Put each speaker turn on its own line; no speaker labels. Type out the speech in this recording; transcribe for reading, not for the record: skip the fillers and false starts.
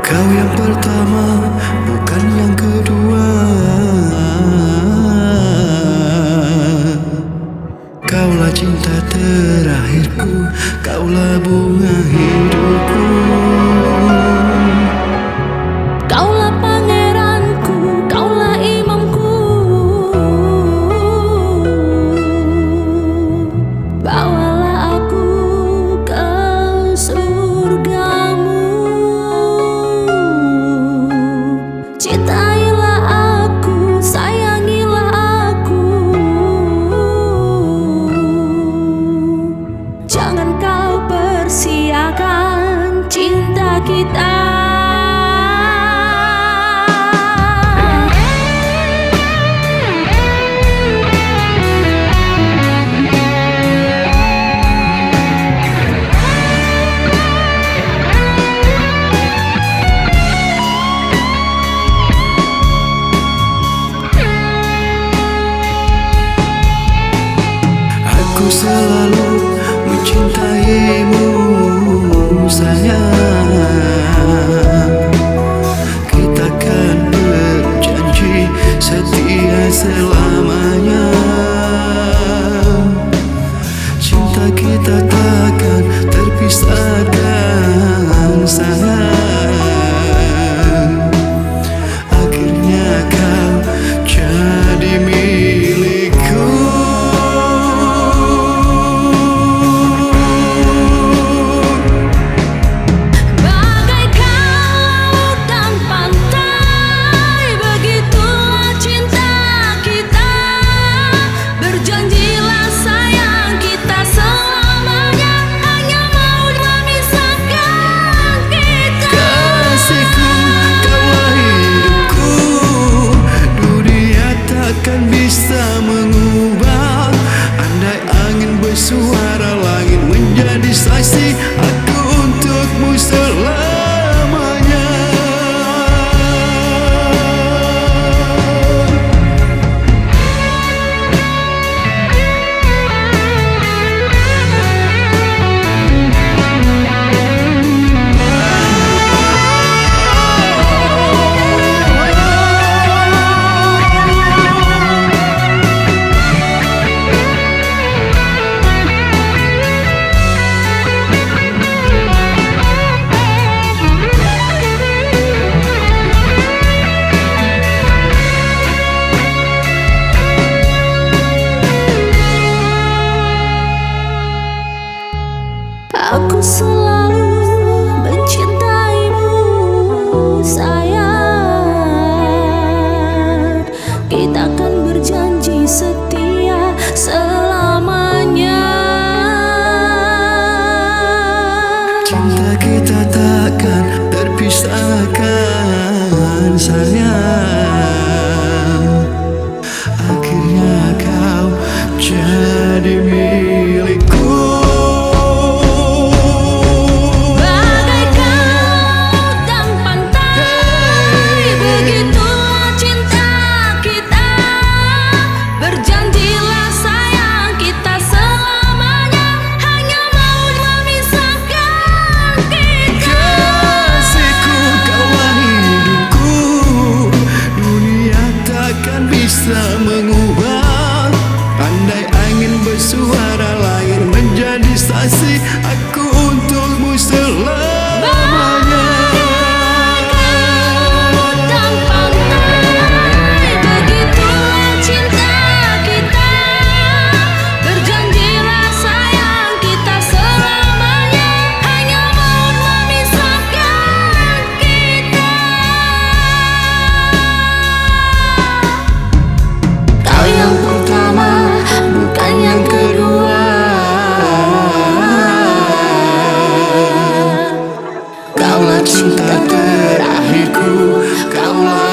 Kau yang pertama, bukan yang kedua. Kaulah cinta terakhirku, kaulah bunga hidupku.
Kaulah pangeranku, kaulah imamku. Bawalah aku ke surgamu. Cintailah aku, sayangilah aku. Jangan kau persiakan cinta kita.
Aku selalu mencintaimu, sayang. Kita kan berjanji setia selamanya. Cinta kita takkan terpisahkan, sayang. Akhirnya kau jadi milikku. Bisa mengubah, andai angin bersuara, langit menjadi saksi. Aku untukmu selamanya.
Aku selalu mencintaimu, sayang. Kita akan berjanji setia selamanya.
Cinta kita takkan terpisahkan, sayang. Akhirnya kau jadi milikku. Bisa mengubah, andai angin bersuara, langit menjadi saksi. Aku untukmu selamanya. Cinta terakhirku, kaulah